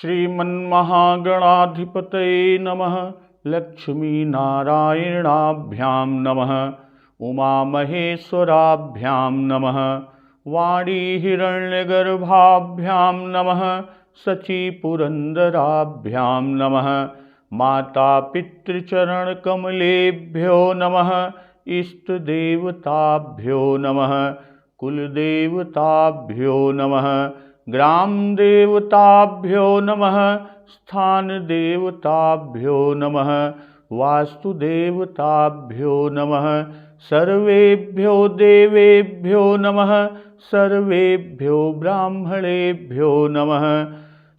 श्रीमन्महागणाधिपतये नमः। लक्ष्मीनारायणाभ्यां नमः। उमामहेश्वराभ्यां नमः। वाणीहिरण्यगर्भाभ्यां नमः। शचीपुरन्दराभ्यां नमः। मातापितृचरणकमलेभ्यो नमः। इष्टदेवताभ्यो नमः। कुलदेवताभ्यो नमः। ग्रामदेवताभ्यो नमः। स्थानदेवताभ्यो नमः। वास्तुदेवताभ्यो नमः। सर्वेभ्यो देवेभ्यो नमः। सर्वेभ्यो ब्राह्मणेभ्यो नमः।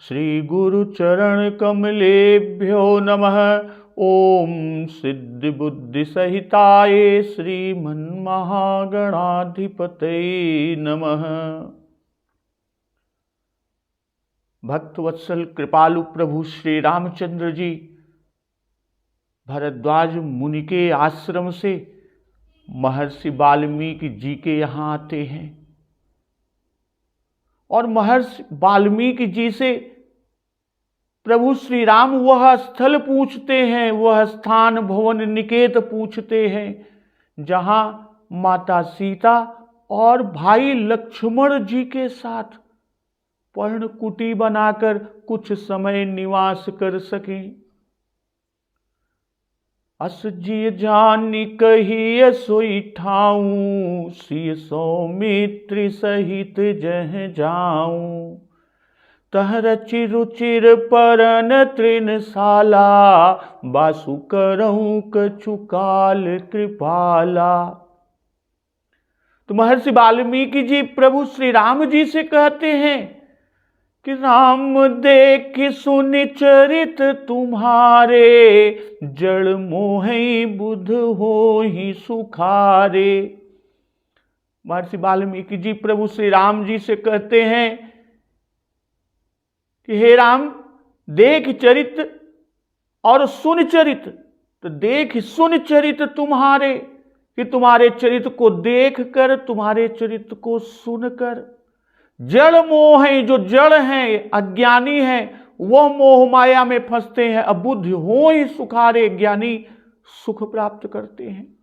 श्रीगुरुचरणकमलेभ्यो नमः। ओम सिद्धिबुद्धिसहिताय श्रीमन्महागणाधिपतये नमः। भक्तवत्सल कृपालु प्रभु श्री रामचंद्र जी भरद्वाज मुनि के आश्रम से महर्षि वाल्मीकि जी के यहाँ आते हैं और महर्षि वाल्मीकि जी से प्रभु श्री राम वह स्थल पूछते हैं, वह स्थान भवन निकेत पूछते हैं जहाँ माता सीता और भाई लक्ष्मण जी के साथ पर्णकुटी बनाकर कुछ समय निवास कर सकें। अस जिय जानी कहिय सोई ठाऊं, सिय सौमित्र सहित जह जाऊं। तह रचि रुचिर परन तृणशाला, बासु करऊं कछु काल कृपाला। तो महर्षि वाल्मीकि जी प्रभु श्री राम जी से कहते हैं कि राम देख सुनि चरित तुम्हारे, जड़ मोहि बुध होहि सुखारे। महर्षि वाल्मीकि जी प्रभु श्री राम जी से कहते हैं कि हे राम, देख चरित और सुन चरित। तो देख सुन चरित तुम्हारे, कि तुम्हारे चरित्र को देख कर, तुम्हारे चरित्र को सुनकर जड़ मोह है, जो जड़ हैं, अज्ञानी हैं, वह मोह माया में फंसते हैं। अबुद्ध हो ही सुखारे, ज्ञानी सुख प्राप्त करते हैं।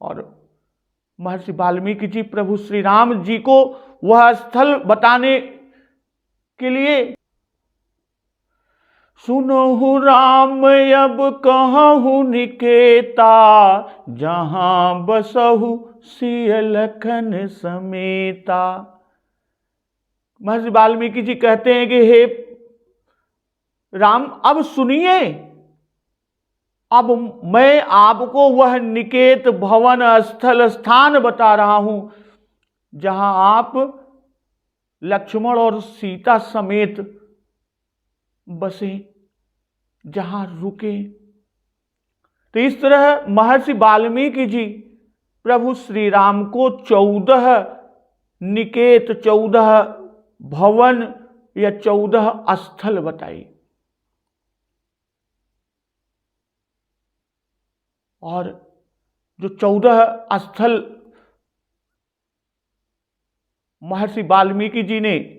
और महर्षि वाल्मीकि जी प्रभु श्री राम जी को वह स्थल बताने के लिए, सुनहु राम अब कहूँ निकेता, जहां बसहु सिय लखन समेता। महर्षि वाल्मीकि जी कहते हैं कि हे राम, अब सुनिए, अब मैं आपको वह निकेत भवन स्थल स्थान बता रहा हूं जहां आप लक्ष्मण और सीता समेत बसे, जहां रुके। तो इस तरह महर्षि वाल्मीकि जी प्रभु श्री राम को 14 निकेत, 14 भवन या 14 स्थल बताई। और जो 14 स्थल महर्षि वाल्मीकि जी ने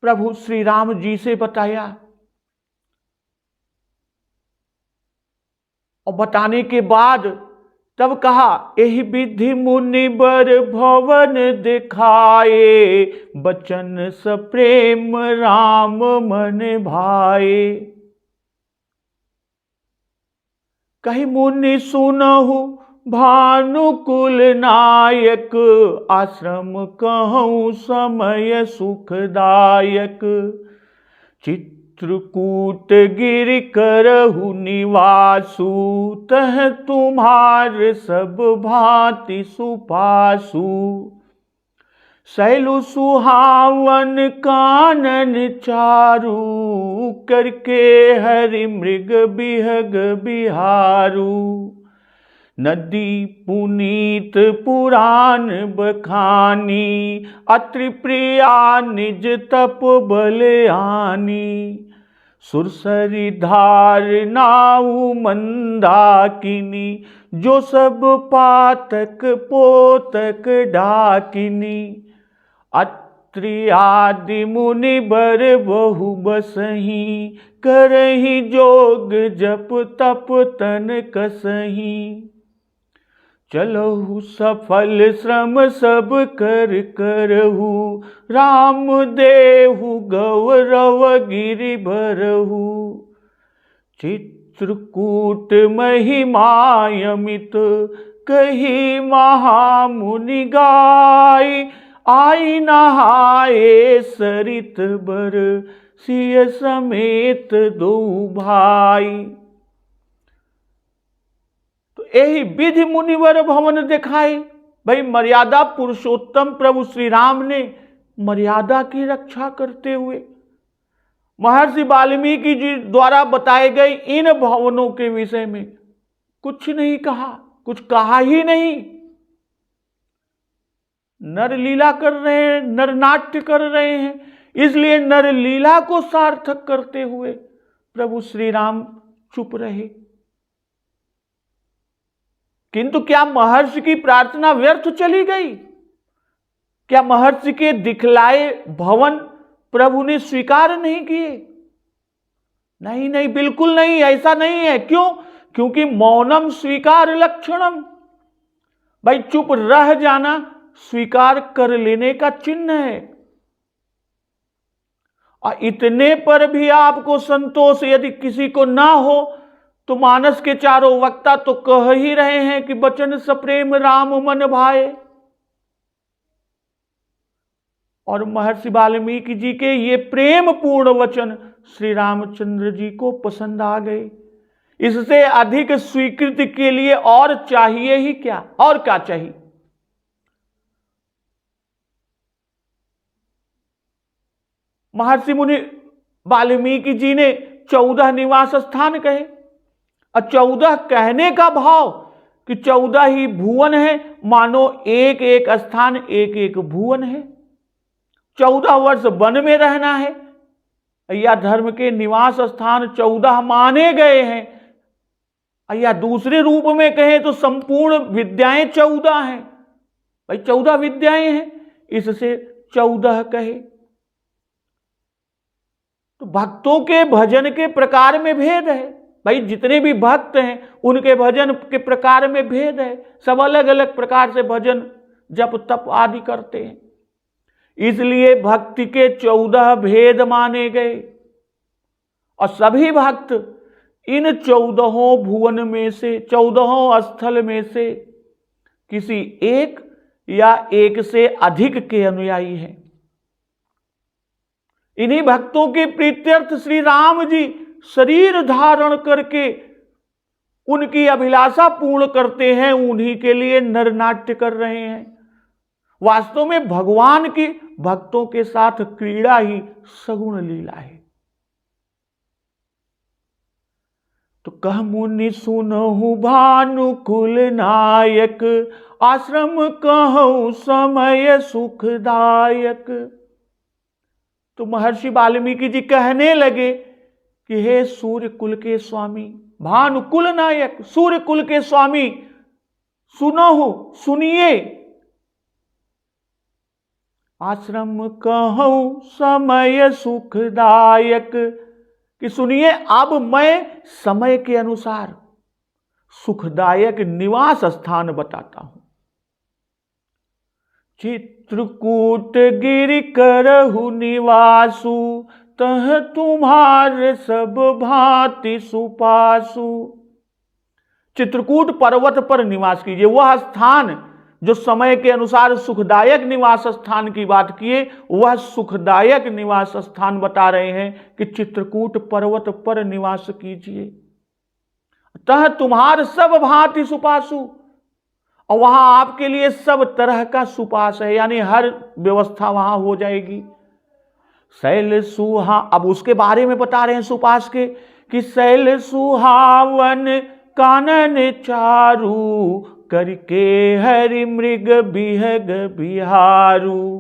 प्रभु श्री राम जी से बताया, और बताने के बाद तब कहा, एहि विधि मुनि बर भवन दिखाए, बचन सप्रेम राम मन भाए। कहि मुनि सुनहु भानुकुल नायक, आश्रम कहूँ समय सुखदायक। चित्रकूट गिरि करहु निवासु, तह तुम्हार सब भांति सुपासु। शैलु सुहावन कानन चारु, करके हरि मृग बिहग बिहारू। नदी पुनीत पुराण बखानी, अत्रि प्रिया निज तप बलयानी। सुरसरी धार नाउ मंदाकिनी, जो सब पातक पोतक डाकिनी। त्रियादि मुनि बर बहु बसही, करही जोग जप तप तन कसही। चलहु सफल श्रम सब कर करहु, राम देहु गौरव गिरि भरहु। चित्रकूट महिमायमित, कही महामुनि गाय। आई नहाए सरित बर, सिय समेत दो भाई। तो यही विधि मुनिवर भवन दिखाई। भाई मर्यादा पुरुषोत्तम प्रभु श्री राम ने मर्यादा की रक्षा करते हुए महर्षि वाल्मीकि जी द्वारा बताए गए इन भवनों के विषय में कुछ नहीं कहा, कुछ कहा ही नहीं। नर लीला कर रहे हैं, नर नाट्य कर रहे हैं, इसलिए नर लीला को सार्थक करते हुए प्रभु श्री राम चुप रहे। किंतु क्या महर्षि की प्रार्थना व्यर्थ चली गई? क्या महर्षि के दिखलाए भवन प्रभु ने स्वीकार नहीं किए? नहीं नहीं, बिल्कुल नहीं, ऐसा नहीं है। क्यों? क्योंकि मौनम स्वीकार लक्षणम। भाई चुप रह जाना स्वीकार कर लेने का चिन्ह है। और इतने पर भी आपको संतोष यदि किसी को ना हो तो मानस के चारों वक्ता तो कह ही रहे हैं कि बचन सप्रेम राम मन भाए। और महर्षि वाल्मीकि जी के ये प्रेम पूर्ण वचन श्री रामचंद्र जी को पसंद आ गए। इससे अधिक स्वीकृति के लिए और चाहिए ही क्या? और क्या चाहिए? महर्षि मुनि वाल्मीकि जी ने 14 निवास स्थान कहे। और 14 कहने का भाव कि 14 ही भुवन है, मानो एक एक स्थान एक एक भुवन है। 14 वर्ष वन में रहना है या धर्म के निवास स्थान 14 माने गए हैं, या दूसरे रूप में कहें तो संपूर्ण विद्याएं 14 हैं। भाई 14 विद्याएं हैं, इससे 14 कहे। तो भक्तों के भजन के प्रकार में भेद है। भाई जितने भी भक्त हैं उनके भजन के प्रकार में भेद है। सब अलग अलग प्रकार से भजन जप तप आदि करते हैं, इसलिए भक्ति के 14 भेद माने गए। और सभी भक्त इन 14 भुवन में से, 14 स्थल में से किसी एक या एक से अधिक के अनुयायी हैं। इन्हीं भक्तों के प्रीत्यर्थ श्री राम जी शरीर धारण करके उनकी अभिलाषा पूर्ण करते हैं, उन्हीं के लिए नरनाट्य कर रहे हैं। वास्तव में भगवान की भक्तों के साथ क्रीड़ा ही सगुण लीला है। तो कह मुनि सुनहु भानुकुल नायक, आश्रम कहूं समय सुखदायक। तो महर्षि वाल्मीकि जी कहने लगे कि हे सूर्य कुल के स्वामी, भानुकुल नायक, सूर्य कुल के स्वामी, सुनहु, सुनिए, आश्रम कहूं समय सुखदायक, कि सुनिए अब मैं समय के अनुसार सुखदायक निवास स्थान बताता हूं। चित्रकूट गिरि करहु निवासु, तह तुम्हार सब भांति सुपासु। चित्रकूट पर्वत पर निवास कीजिए। वह स्थान जो समय के अनुसार सुखदायक निवास स्थान की बात किए, वह सुखदायक निवास स्थान बता रहे हैं कि चित्रकूट पर्वत पर निवास कीजिए। तह तुम्हार सब भांति सुपासु, और वहां आपके लिए सब तरह का सुपास है, यानी हर व्यवस्था वहां हो जाएगी। शैल सुहा, अब उसके बारे में बता रहे हैं सुपास के, कि शैल सुहावन कानन चारु, करके हरि मृग बिहग बिहारू।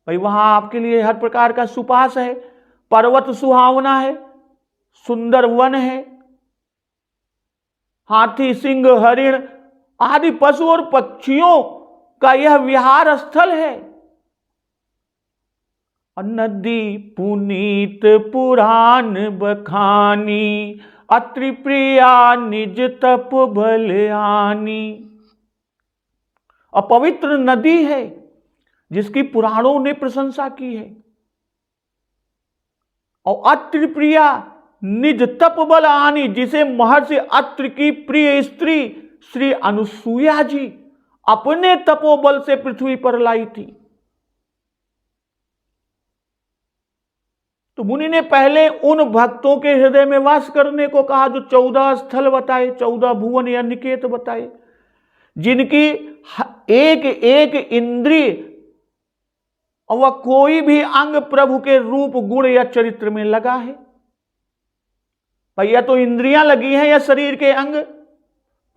भाई वहां आपके लिए हर प्रकार का सुपास है। पर्वत सुहावना है, सुंदर वन है, हाथी सिंह हरिण आदि पशु और पक्षियों का यह विहार स्थल है। नदी पुनीत पुराण बखानी, अत्रि प्रिया निज तप बलयानी। अपवित्र नदी है जिसकी पुराणों ने प्रशंसा की है, और अत्रि प्रिया निज तप बलहानी, जिसे महर्षि अत्रि की प्रिय स्त्री श्री अनुसुईया जी अपने तपोबल से पृथ्वी पर लाई थी। तो मुनि ने पहले उन भक्तों के हृदय में वास करने को कहा जो 14 स्थल बताए, 14 भुवन या निकेत बताए, जिनकी एक एक इंद्रिय और वह कोई भी अंग प्रभु के रूप गुण या चरित्र में लगा है। या तो इंद्रियां लगी हैं या शरीर के अंग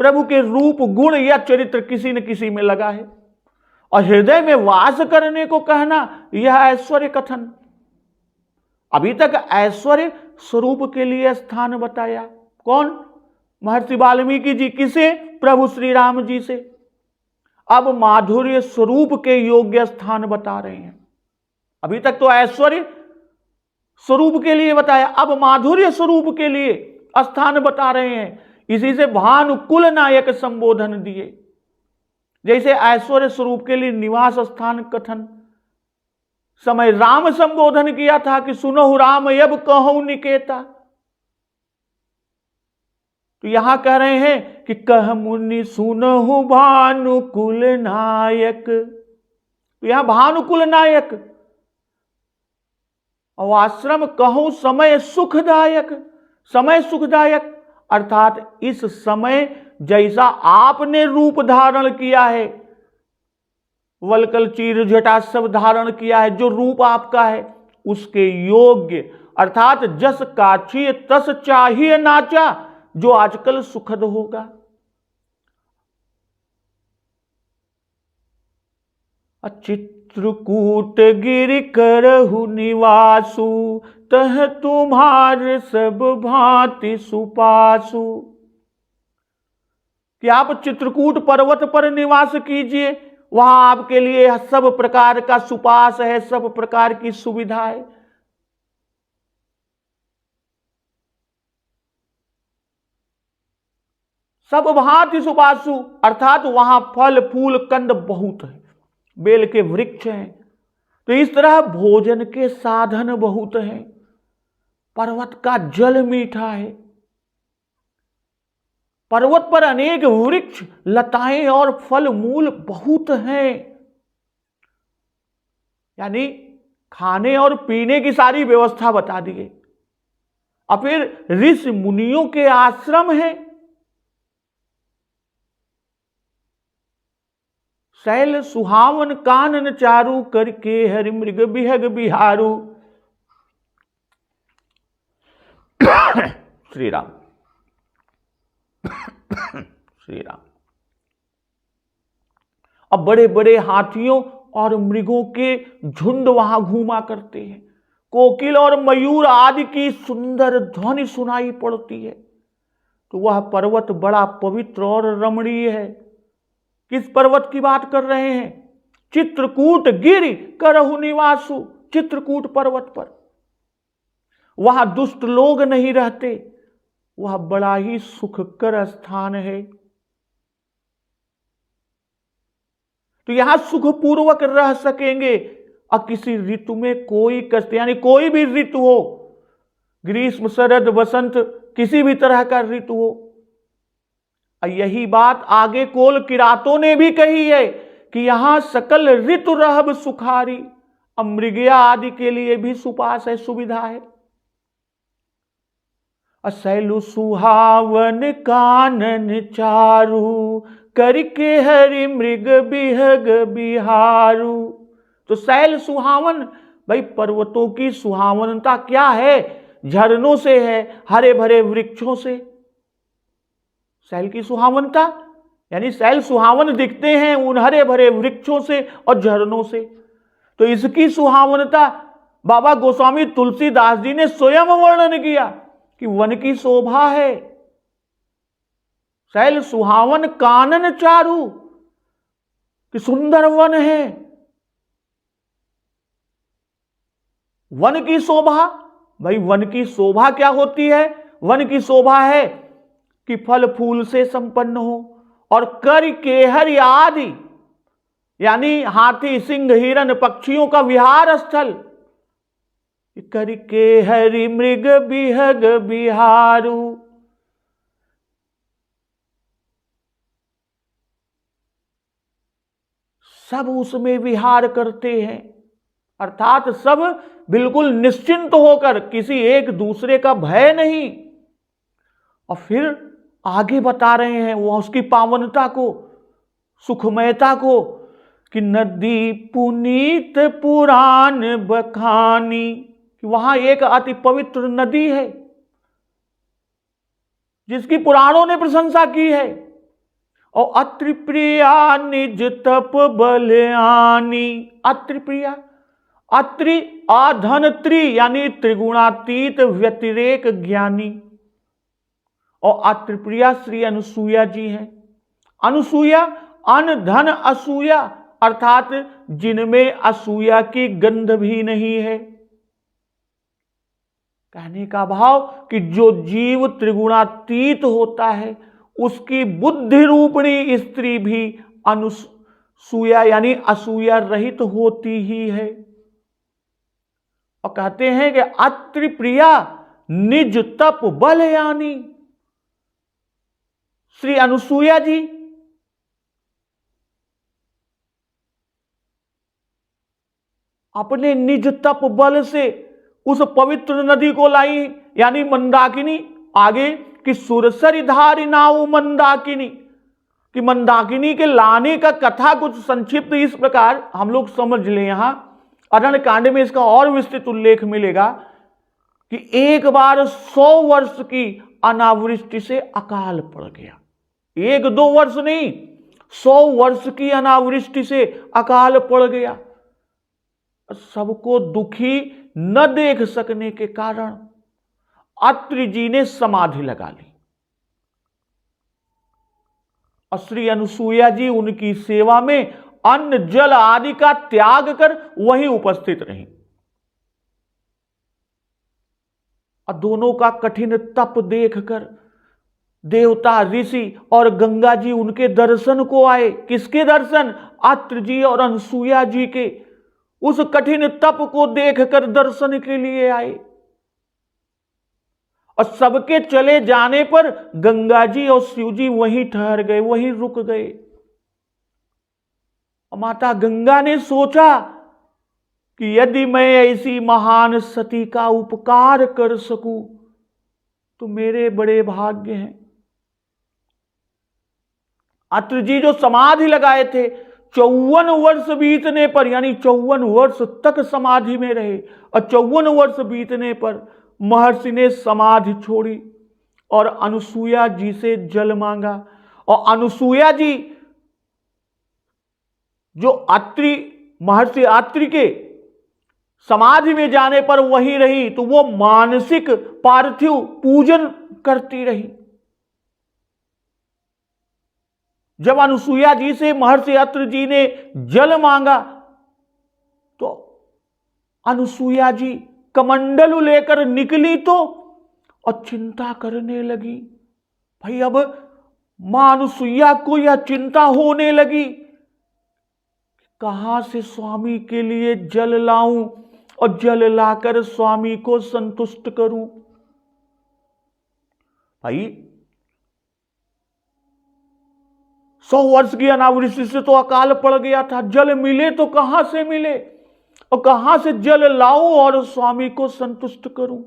प्रभु के रूप गुण या चरित्र किसी न किसी में लगा है। और हृदय में वास करने को कहना यह ऐश्वर्य कथन। अभी तक ऐश्वर्य स्वरूप के लिए स्थान बताया, कौन? महर्षि वाल्मीकि जी। किसे? प्रभु श्री राम जी से। अब माधुर्य स्वरूप के योग्य स्थान बता रहे हैं। अभी तक तो ऐश्वर्य स्वरूप के लिए बताया, अब माधुर्य स्वरूप के लिए स्थान बता रहे हैं। इसी से भानुकुल नायक संबोधन दिए। जैसे ऐश्वर्य स्वरूप के लिए निवास स्थान कथन समय राम संबोधन किया था कि सुनहु राम अब कहूं निकेता, तो यहां कह रहे हैं कि कह मुनि सुनहु भानुकुल नायक। तो यहां भानुकुल नायक और आश्रम कहूं समय सुखदायक। समय सुखदायक अर्थात इस समय जैसा आपने रूप धारण किया है, वलकल चीर जटा सब धारण किया है, जो रूप आपका है उसके योग्य, अर्थात जस काछिए तस चाहिए नाचा, जो आजकल सुखद होगा। चित्रकूट गिरि करहु निवासु, तह तुम्हार सब भांति सुपासु। कि आप चित्रकूट पर्वत पर निवास कीजिए, वहां आपके लिए सब प्रकार का सुपास है, सब प्रकार की सुविधा है। सब भांति सुपासु अर्थात वहां फल फूल कंद बहुत है, बेल के वृक्ष हैं। तो इस तरह भोजन के साधन बहुत हैं। पर्वत का जल मीठा है, पर्वत पर अनेक वृक्ष लताएं और फल मूल बहुत हैं। यानी खाने और पीने की सारी व्यवस्था बता दी गई। और फिर ऋषि मुनियों के आश्रम हैं। शैल सुहावन कानन चारु, करके हरि मृग बिहग बिहारू। श्री राम श्री राम। अब बड़े बड़े हाथियों और मृगों के झुंड वहां घूमा करते हैं। कोकिल और मयूर आदि की सुंदर ध्वनि सुनाई पड़ती है। तो वह पर्वत बड़ा पवित्र और रमणीय है। किस पर्वत की बात कर रहे हैं? चित्रकूट गिरि करहु निवासु। चित्रकूट पर्वत पर वहां दुष्ट लोग नहीं रहते, वह बड़ा ही सुखकर स्थान है। तो यहां सुखपूर्वक रह सकेंगे। और किसी ऋतु में कोई कष्ट, यानी कोई भी ऋतु हो, ग्रीष्म शरद वसंत, किसी भी तरह का ऋतु हो। और यही बात आगे कोल किरातों ने भी कही है कि यहां सकल ऋतु रहब सुखारी। अब मृगया आदि के लिए भी सुपास है, सुविधा है। असैलु सुहावन कानन चारु, करके हरि मृग बिहग बिहारू। तो शैल सुहावन, भाई पर्वतों की सुहावनता क्या है? झरनों से है, हरे भरे वृक्षों से। शैल की सुहावनता यानी शैल सुहावन दिखते हैं उन हरे भरे वृक्षों से और झरनों से। तो इसकी सुहावनता बाबा गोस्वामी तुलसीदास जी ने स्वयं वर्णन किया कि वन की शोभा है। शैल सुहावन कानन चारु, कि सुंदर वन है। वन की शोभा, भाई वन की शोभा क्या होती है? वन की शोभा है कि फल फूल से संपन्न हो, और कर केहर आदि यानी हाथी सिंह हिरण पक्षियों का विहार स्थल, कर केहरि मृग बिहग बिहारू, सब उसमें विहार करते हैं, अर्थात सब बिल्कुल निश्चिंत होकर, किसी एक दूसरे का भय नहीं। और फिर आगे बता रहे हैं वो उसकी पावनता को, सुखमयता को, कि नदी पुनीत पुराण बखानी, कि वहां एक अति पवित्र नदी है जिसकी पुराणों ने प्रशंसा की है। और अत्रि प्रिया निज तप बलयानी, अत्रि प्रिया, अत्रि आधन त्रि यानी त्रिगुणातीत व्यतिरेक ज्ञानी, और अत्रि प्रिया श्री अनुसूया जी हैं। अनुसूया अन धन असूया, अर्थात जिनमें असूया की गंध भी नहीं है। कहने का भाव कि जो जीव त्रिगुणातीत होता है उसकी बुद्धि रूपणी स्त्री भी अनुसूया यानी असूया रहित होती ही है। और कहते हैं कि अत्रि प्रिया निज तप बलयानी, श्री अनुसूया जी अपने निज तप बल से उस पवित्र नदी को लाई, यानी मंदाकिनी। आगे कि सुरसरी धारी नाउ मंदाकिनी, कि मंदाकिनी के लाने का कथा कुछ संक्षिप्त इस प्रकार हम लोग समझ लें। यहां अरण्य कांड में इसका और विस्तृत उल्लेख मिलेगा कि एक बार 100 वर्ष की अनावृष्टि से अकाल पड़ गया। 1-2 वर्ष नहीं, 100 वर्ष की अनावृष्टि से अकाल पड़ गया। सबको दुखी न देख सकने के कारण अत्रि जी ने समाधि लगा ली, और श्री अनुसूया जी उनकी सेवा में अन्न जल आदि का त्याग कर वहीं उपस्थित रहीं। और दोनों का कठिन तप देखकर देवता ऋषि और गंगा जी उनके दर्शन को आए। किसके दर्शन? अत्रि जी और अनुसूया जी के। उस कठिन तप को देखकर दर्शन के लिए आए। और सबके चले जाने पर गंगा जी और शिव जी वहीं ठहर गए, वहीं रुक गए। और माता गंगा ने सोचा कि यदि मैं ऐसी महान सती का उपकार कर सकूं तो मेरे बड़े भाग्य हैं। अत्रि जी जो समाधि लगाए थे, 54 वर्ष बीतने पर, यानी 54 वर्ष तक समाधि में रहे, और 54 वर्ष बीतने पर महर्षि ने समाधि छोड़ी और अनुसूया जी से जल मांगा। और अनुसूया जी जो महर्षि अत्रि के समाधि में जाने पर वहीं रही, तो वो मानसिक पार्थिव पूजन करती रही। जब अनुसूया जी से महर्षि अत्रि जी ने जल मांगा तो अनुसूया जी कमंडलू लेकर निकली तो और चिंता करने लगी। भाई अब मां अनुसूया को यह चिंता होने लगी, कहां से स्वामी के लिए जल लाऊं और जल लाकर स्वामी को संतुष्ट करूं। भाई 100 वर्ष की अनावृष्टि से तो अकाल पड़ गया था, जल मिले तो कहां से मिले, और कहां से जल लाऊं और स्वामी को संतुष्ट करूं।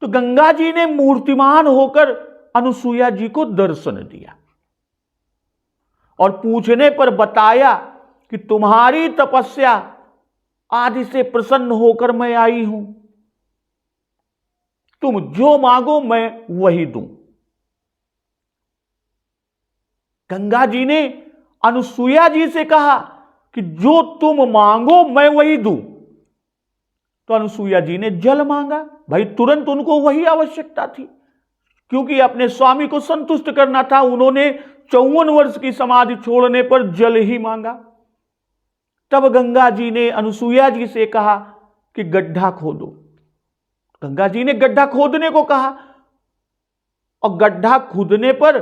तो गंगा जी ने मूर्तिमान होकर अनुसूया जी को दर्शन दिया और पूछने पर बताया कि तुम्हारी तपस्या आदि से प्रसन्न होकर मैं आई हूं, तुम जो मांगो मैं वही दूं। गंगा जी ने अनुसूया जी से कहा कि जो तुम मांगो मैं वही दूं। तो अनुसूया जी ने जल मांगा। भाई तुरंत उनको वही आवश्यकता थी, क्योंकि अपने स्वामी को संतुष्ट करना था। उन्होंने 54 वर्ष की समाधि छोड़ने पर जल ही मांगा। तब गंगा जी ने अनुसूया जी से कहा कि गड्ढा खोदो। गंगा जी ने गड्ढा खोदने को कहा और गड्ढा खोदने पर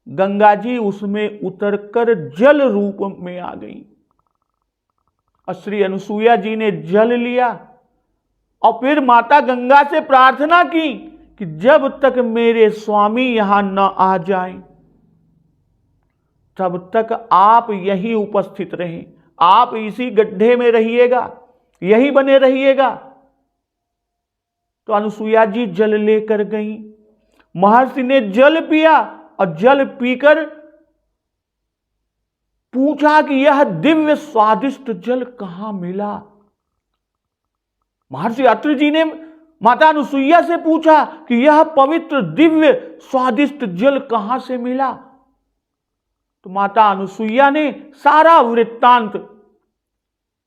गंगा जी उसमें उतरकर जल रूप में आ गई और श्री अनुसुईया जी ने जल लिया और फिर माता गंगा से प्रार्थना की कि जब तक मेरे स्वामी यहां न आ जाएं तब तक आप यहीं उपस्थित रहें, आप इसी गड्ढे में रहिएगा, यहीं बने रहिएगा। तो अनुसुईया जी जल लेकर गई। महर्षि ने जल पिया और जल पीकर पूछा कि यह दिव्य स्वादिष्ट जल कहां मिला। महर्षि अत्रि जी ने माता अनुसुईया से पूछा कि यह पवित्र दिव्य स्वादिष्ट जल कहां से मिला। तो माता अनुसुईया ने सारा वृत्तांत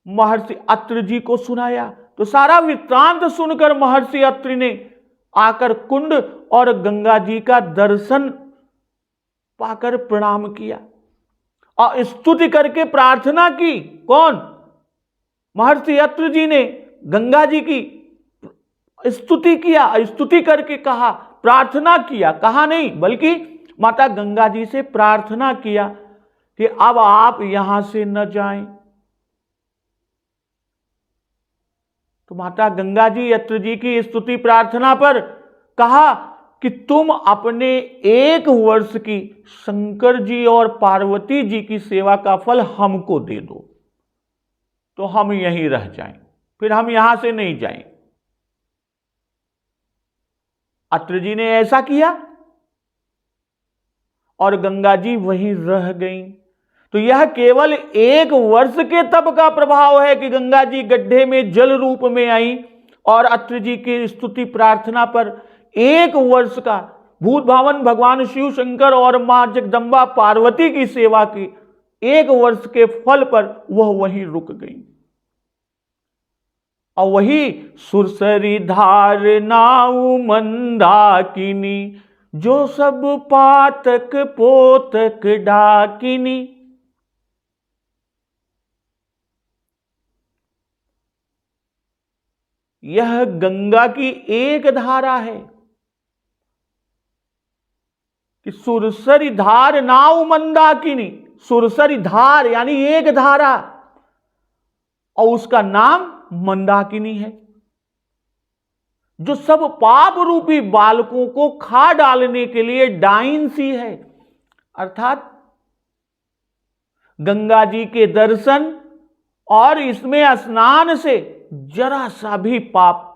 महर्षि अत्रि जी को सुनाया। तो सारा वृत्तांत सुनकर महर्षि अत्रि ने आकर कुंड और गंगा जी का दर्शन पाकर प्रणाम किया और स्तुति करके प्रार्थना की। कौन? महर्षि अत्रि जी ने गंगा जी की स्तुति किया, स्तुति करके कहा, प्रार्थना किया, कहा नहीं बल्कि माता गंगा जी से प्रार्थना किया कि अब आप यहां से न जाएं। तो माता गंगा जी अत्रि जी की स्तुति प्रार्थना पर कहा कि तुम अपने 1 वर्ष की शंकर जी और पार्वती जी की सेवा का फल हमको दे दो तो हम यहीं रह जाएं, फिर हम यहां से नहीं जाएं। अत्रि जी ने ऐसा किया और गंगा जी वहीं रह गईं। तो यह केवल 1 वर्ष के तप का प्रभाव है कि गंगा जी गड्ढे में जल रूप में आई और अत्रि जी की स्तुति प्रार्थना पर 1 वर्ष का भूत भावन भगवान शिव शंकर और मां जगदंबा पार्वती की सेवा की 1 वर्ष के फल पर वह वहीं रुक गई। और वही सुरसरी धार नाउ मंदाकिनी जो सब पातक पोतक डाकिनी। यह गंगा की एक धारा है कि सुरसरी धार नाउ मंदाकिनी, सुरसरी धार यानी एक धारा और उसका नाम मंदाकिनी है, जो सब पाप रूपी बालकों को खा डालने के लिए डाइन सी है। अर्थात गंगा जी के दर्शन और इसमें स्नान से जरा सा भी पाप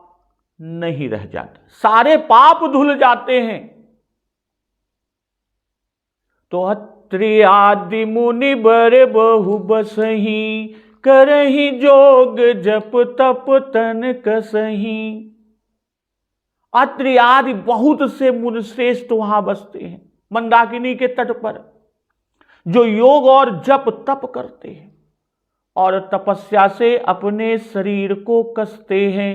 नहीं रह जाता, सारे पाप धुल जाते हैं। तो अत्रि आदि मुनि बर बहु बसही करही जोग जप तप तन कसही। अत्रि आदि बहुत से मुनि श्रेष्ठ वहां बसते हैं मंदाकिनी के तट पर, जो योग और जप तप करते हैं और तपस्या से अपने शरीर को कसते हैं।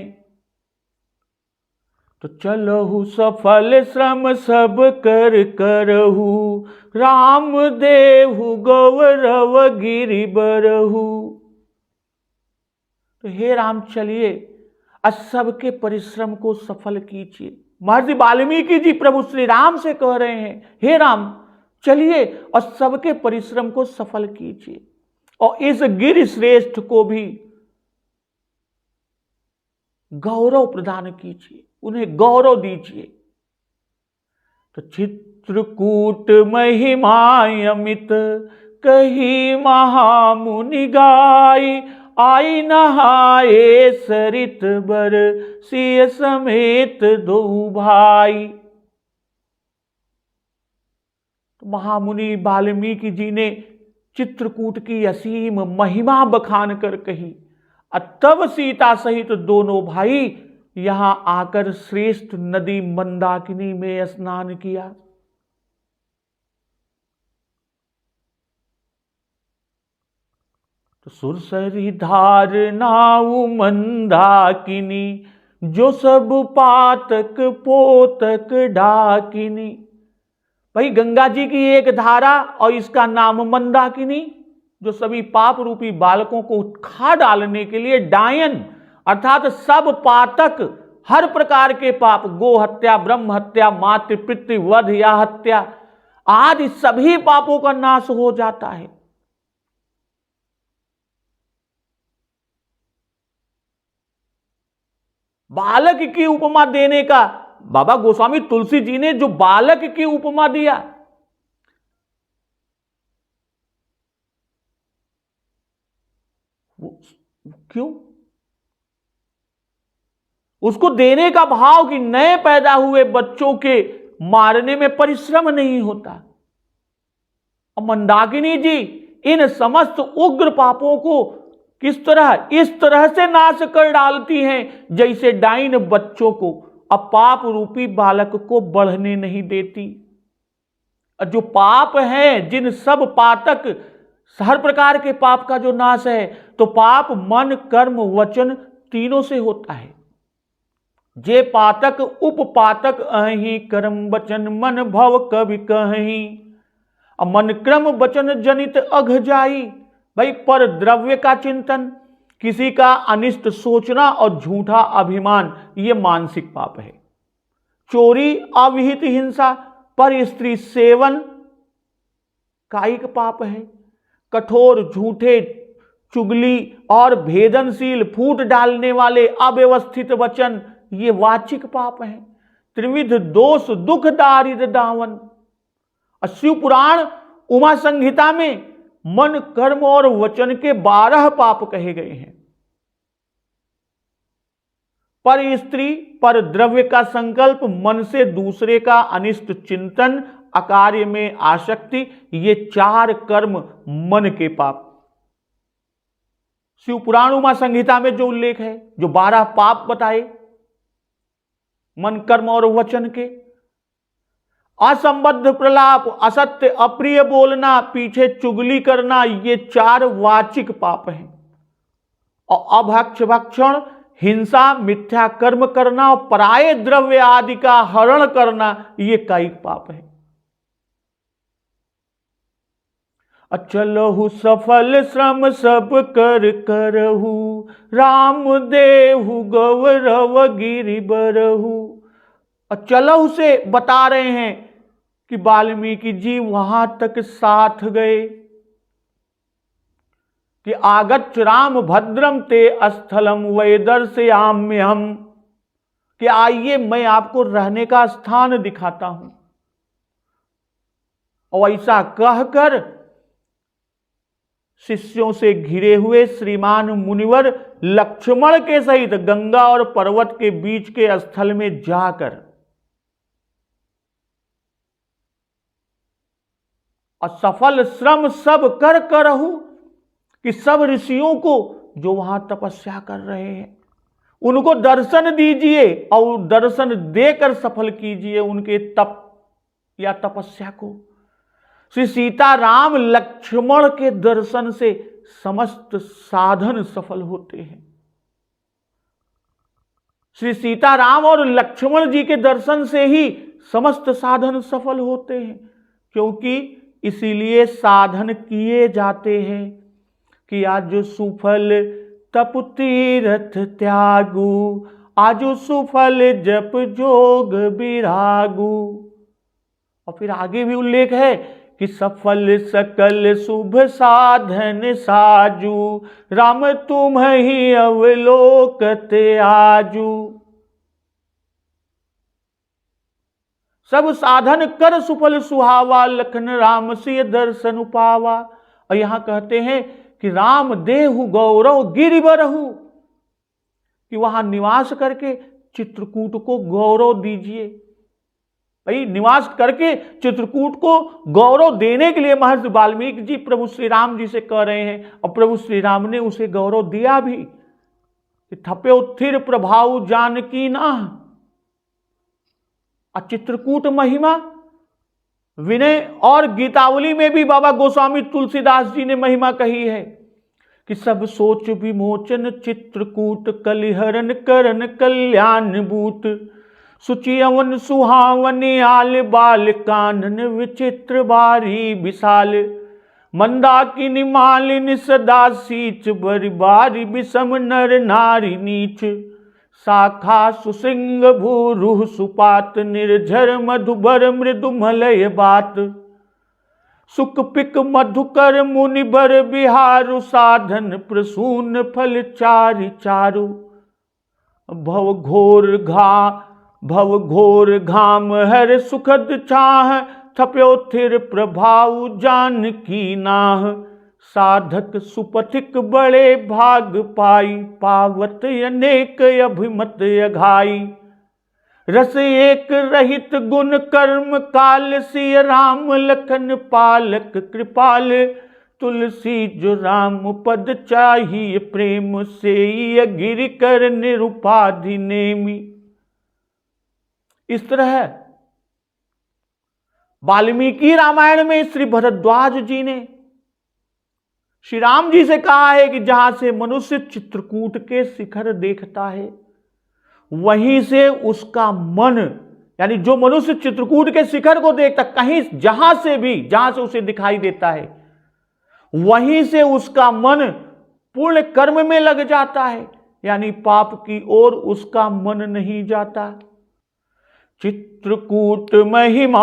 तो चलहु सफल श्रम सब कर करहु राम देहु गौरव गिरि बरहु। तो हे राम चलिए आज सबके परिश्रम को सफल कीजिए। महर्षि वाल्मीकि जी प्रभु श्री राम से कह रहे हैं, हे राम चलिए और सबके परिश्रम को सफल कीजिए और इस गिरि श्रेष्ठ को भी गौरव प्रदान कीजिए, उन्हें गौरव दीजिए। तो चित्रकूट महिमा अमित कही महामुनि गाई आई नहाए सरित बर सिय समेत दो भाई। तो महामुनि वाल्मीकि जी ने चित्रकूट की असीम महिमा बखान कर कही। तब सीता सहित दोनों भाई यहां आकर श्रेष्ठ नदी मंदाकिनी में स्नान किया। तो सुरसरी धार नाउ मंदाकिनी जो सब पातक पोतक डाकिनी। भाई गंगा जी की एक धारा और इसका नाम मंदाकिनी, जो सभी पाप रूपी बालकों को खा डालने के लिए डायन अर्थात सब पातक, हर प्रकार के पाप, गो हत्या, ब्रह्म हत्या, मातृ पितृ वध या हत्या आदि सभी पापों का नाश हो जाता है। बालक की उपमा देने का बाबा गोस्वामी तुलसी जी ने जो बालक की उपमा दिया, वो क्यों? उसको देने का भाव कि नए पैदा हुए बच्चों के मारने में परिश्रम नहीं होता। और मंदाकिनी जी इन समस्त उग्र पापों को किस तरह, इस तरह से नाश कर डालती हैं जैसे डाइन बच्चों को अपाप रूपी बालक को बढ़ने नहीं देती। जो पाप हैं, जिन सब पातक, हर प्रकार के पाप का जो नाश है, तो पाप मन कर्म वचन तीनों से होता है। जे पातक उपपातक अहि, कर्म वचन मन भव कवि कहीं। मन क्रम वचन जनित अघ जाई, भाई पर द्रव्य का चिंतन, किसी का अनिष्ट सोचना और झूठा अभिमान, ये मानसिक पाप है। चोरी, अविहित हिंसा, पर स्त्री सेवन कायिक पाप है। कठोर, झूठे, चुगली और भेदनशील, फूट डालने वाले अव्यवस्थित वचन, ये वाचिक पाप है। त्रिविध दोष दुख दारिद्र दावन। शिव पुराण उमा संहिता में मन कर्म और वचन के 12 पाप कहे गए हैं। पर स्त्री, पर द्रव्य का संकल्प, मन से दूसरे का अनिष्ट चिंतन, अकार्य में आसक्ति, ये 4 कर्म मन के पाप शिव पुराण उमा संहिता में जो उल्लेख है, जो 12 पाप बताए मन कर्म और वचन के, असंबद्ध प्रलाप, असत्य अप्रिय बोलना, पीछे चुगली करना, ये 4 वाचिक पाप हैं। और अभक्ष भक्षण, हिंसा, मिथ्या कर्म करना और पराये द्रव्य आदि का हरण करना, ये कायिक पाप है। अचलहु सफल श्रम सब कर करहु, राम देहु गौरव गिरि बरहु। अचलहु से बता रहे हैं कि वाल्मीकि जी वहां तक साथ गए कि आगच्छ राम भद्रम ते स्थलम वैदर्शयाम्यहम्, कि आइए मैं आपको रहने का स्थान दिखाता हूं। और ऐसा कहकर शिष्यों से घिरे हुए श्रीमान मुनिवर लक्ष्मण के सहित गंगा और पर्वत के बीच के स्थल में जाकर असफल श्रम सब कर करहु, कि सब ऋषियों को जो वहां तपस्या कर रहे हैं उनको दर्शन दीजिए और दर्शन देकर सफल कीजिए उनके तप या तपस्या को। श्री सीता राम लक्ष्मण के दर्शन से समस्त साधन सफल होते हैं। श्री सीता राम और लक्ष्मण जी के दर्शन से ही समस्त साधन सफल होते हैं, क्योंकि इसीलिए साधन किए जाते हैं कि आज सुफल तप तीरथ त्यागु, आज सुफल जप जोग विरागु। और फिर आगे भी उल्लेख है कि सफल सकल शुभ साधन साजू, राम तुम ही अवलोकत आजू। सब साधन कर सुफल सुहावा, लखन राम से दर्शन पावा। और यहां कहते हैं कि राम देहु गौरव गिरि बरहु, कि वहां निवास करके चित्रकूट को गौरव दीजिए। भाई निवास करके चित्रकूट को गौरव देने के लिए महर्षि वाल्मीकि जी प्रभु श्री राम जी से कह रहे हैं, और प्रभु श्री राम ने उसे गौरव दिया भी। थपे उत्थिर प्रभाव जानकी ना, चित्रकूट महिमा विनय और गीतावली में भी बाबा गोस्वामी तुलसीदास जी ने महिमा कही है कि सब सोच विमोचन चित्रकूट, कलिहरण करन कल्याण बूट, सुचियवन सुहावन आल बाल कानन, विचित्र बारी विशाल, मंदाकिनी मालिनी सदा सीच, बरिबारी विषम नर नारी नीच। शाखा सुसिंग भूरुह सुपात, निर्झर मधुबर मृदु मलय बात। सुख पिक मधुकर मुनिबर बिहारु, साधन प्रसून फल चारि चारु। भव घोर घाम हर सुखद छाह, थप्यो थिर प्रभाव जानकी नाह। साधक सुपथिक बड़े भाग पाई, पावत अनेक अभिमत अघाई। रस एक रहित गुण कर्म काल, सिय राम लखन पालक कृपाल। तुलसी जो राम पद चाहिए प्रेम, से गिरि कर निरुपाधि नेमी। इस तरह वाल्मीकि रामायण में श्री भरद्वाज जी ने श्री राम जी से कहा है कि जहां से मनुष्य चित्रकूट के शिखर देखता है, वहीं से उसका मन, यानी जो मनुष्य चित्रकूट के शिखर को देखता, कहीं जहां से उसे दिखाई देता है, वहीं से उसका मन पूर्ण कर्म में लग जाता है, यानी पाप की ओर उसका मन नहीं जाता। चित्रकूट महिमा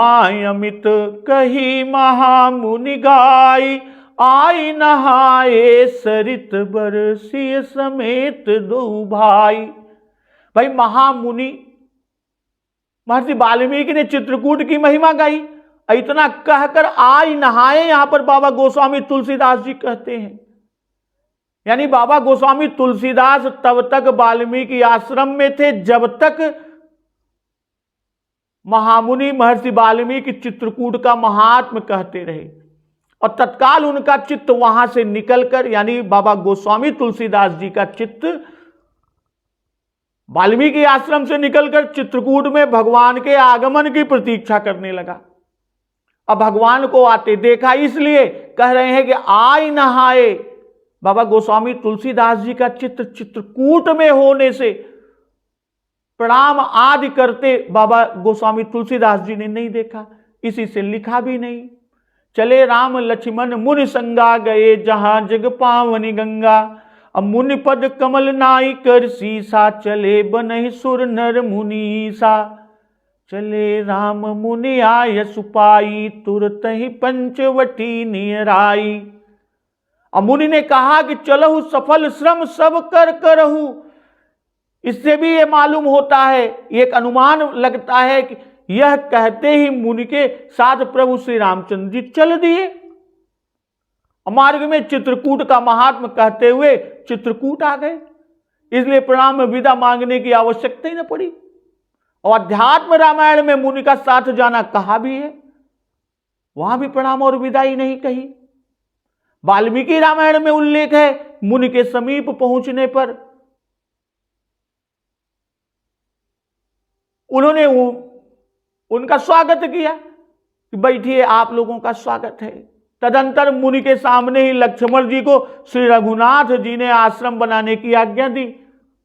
अमित, कही महामुनि गाई। आई नहाए सरित बरसिय, समेत दो भाई। भाई महामुनि महर्षि वाल्मीकि ने चित्रकूट की महिमा गाई। इतना कहकर आई नहाए, यहां पर बाबा गोस्वामी तुलसीदास जी कहते हैं, यानी बाबा गोस्वामी तुलसीदास तब तक वाल्मीकि आश्रम में थे जब तक महामुनि महर्षि वाल्मीकि चित्रकूट का महात्म कहते रहे, और तत्काल उनका चित्त वहां से निकलकर, यानी बाबा गोस्वामी तुलसीदास जी का चित्त वाल्मीकि आश्रम से निकलकर चित्रकूट में भगवान के आगमन की प्रतीक्षा करने लगा। अब भगवान को आते देखा, इसलिए कह रहे हैं कि आई नहाए। बाबा गोस्वामी तुलसीदास जी का चित्त चित्रकूट में होने से प्रणाम आदि करते बाबा गोस्वामी तुलसीदास जी ने नहीं देखा, इसी से लिखा भी नहीं। चले राम लक्ष्मण मुनि संगा, गए जहां जग पावनी गंगा। अब मुनि पद कमल नाई कर सीसा, चले बनहि सुर नर मुनीसा। चले राम मुनि आय सुपाई, तुरत ही पंचवटी नियराई। अब मुनि ने कहा कि चलहु सफल श्रम सब कर करहु। इससे भी ये मालूम होता है, एक अनुमान लगता है कि यह कहते ही मुनि के साथ प्रभु श्री रामचंद्र जी चल दिए। मार्ग में चित्रकूट का महात्म कहते हुए चित्रकूट आ गए, इसलिए प्रणाम में विदा मांगने की आवश्यकता ही न पड़ी। और अध्यात्म रामायण में मुनि का साथ जाना कहा भी है, वहां भी प्रणाम और विदाई नहीं कही। वाल्मीकि रामायण में उल्लेख है, मुनि के समीप पहुंचने पर उन्होंने उनका स्वागत किया कि बैठिए, आप लोगों का स्वागत है। तदंतर मुनि के सामने ही लक्ष्मण जी को श्री रघुनाथ जी ने आश्रम बनाने की आज्ञा दी।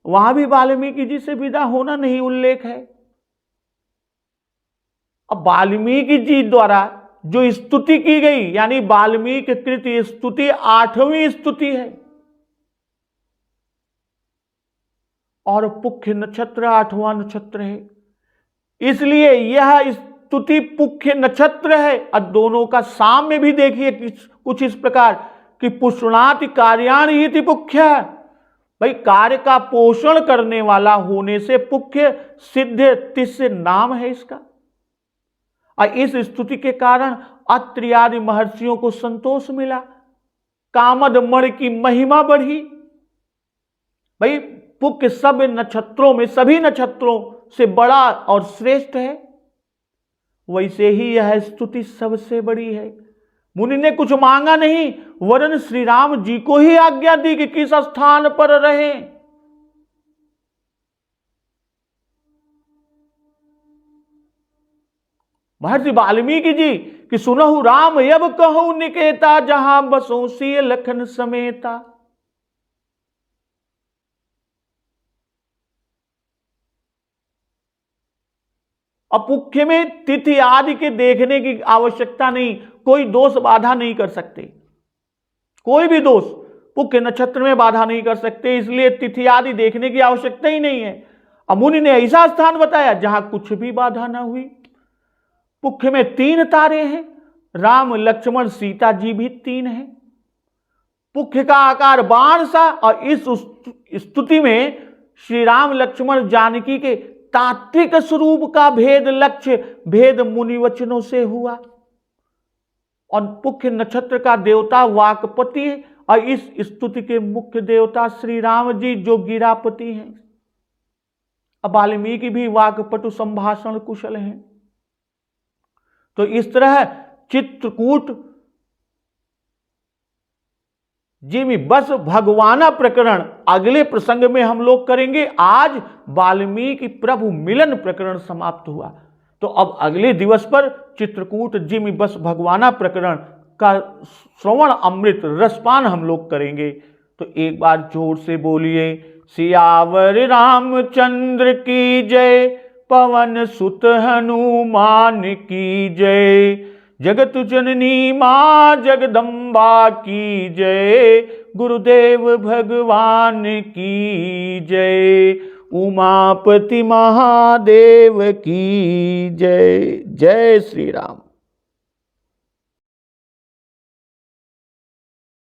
वहां भी वाल्मीकि जी से विदा होना नहीं उल्लेख है। अब वाल्मीकि जी द्वारा जो स्तुति की गई, यानी वाल्मीकि कृत स्तुति 8वीं स्तुति है, और पुख्य नक्षत्र 8वां नक्षत्र है, इसलिए यह स्तुति पुख्य नक्षत्र है। और दोनों का साम्य भी देखिए कुछ इस प्रकार कि पुष्णाति कार्याणि इति पुख्य। भाई कार्य का पोषण करने वाला होने से पुख्य सिद्ध तिस्य नाम है इसका। और इस स्तुति के कारण अत्रि आदि महर्षियों को संतोष मिला, कामद मणि की महिमा बढ़ी। भाई पुख्य सब नक्षत्रों में, सभी नक्षत्रों से बड़ा और श्रेष्ठ है, वैसे ही यह स्तुति सबसे बड़ी है। मुनि ने कुछ मांगा नहीं, वरन श्री राम जी को ही आज्ञा दी कि किस स्थान पर रहे। महर्षि वाल्मीकि जी कि सुनहु राम यब कहूं निकेता, जहां बसों सिय लखन समेता। अपुख्य में तिथि आदि के देखने की आवश्यकता नहीं, कोई दोष बाधा नहीं कर सकते। कोई भी दोष पुख्य नक्षत्र में बाधा नहीं कर सकते, इसलिए तिथि आदि देखने की आवश्यकता ही नहीं है। अब मुनि ने ऐसा स्थान बताया जहां कुछ भी बाधा ना हुई। पुख्य में 3 तारे हैं, राम लक्ष्मण सीता जी भी 3 हैं। पुख्य का आकार बाण सा, और इस स्तुति में श्री राम लक्ष्मण जानकी के तात्विक स्वरूप का भेद लक्ष्य भेद मुनि वचनों से हुआ। और पुख्य नक्षत्र का देवता वाकपति है, और इस स्तुति के मुख्य देवता श्री राम जी जो गिरापति हैं। अब वाल्मीकि भी वाकपटु संभाषण कुशल हैं। तो इस तरह चित्रकूट जी में बस भगवाना प्रकरण अगले प्रसंग में हम लोग करेंगे। आज वाल्मीकि प्रभु मिलन प्रकरण समाप्त हुआ, तो अब अगले दिवस पर चित्रकूट जी में बस भगवाना प्रकरण का श्रवण अमृत रसपान हम लोग करेंगे। तो एक बार जोर से बोलिए, सियावर रामचंद्र की जय, पवन सुत हनुमान की जय, जगत जननी मां जगदम्बा की जय, गुरुदेव भगवान की जय, उमापति महादेव की जय। जय श्री राम।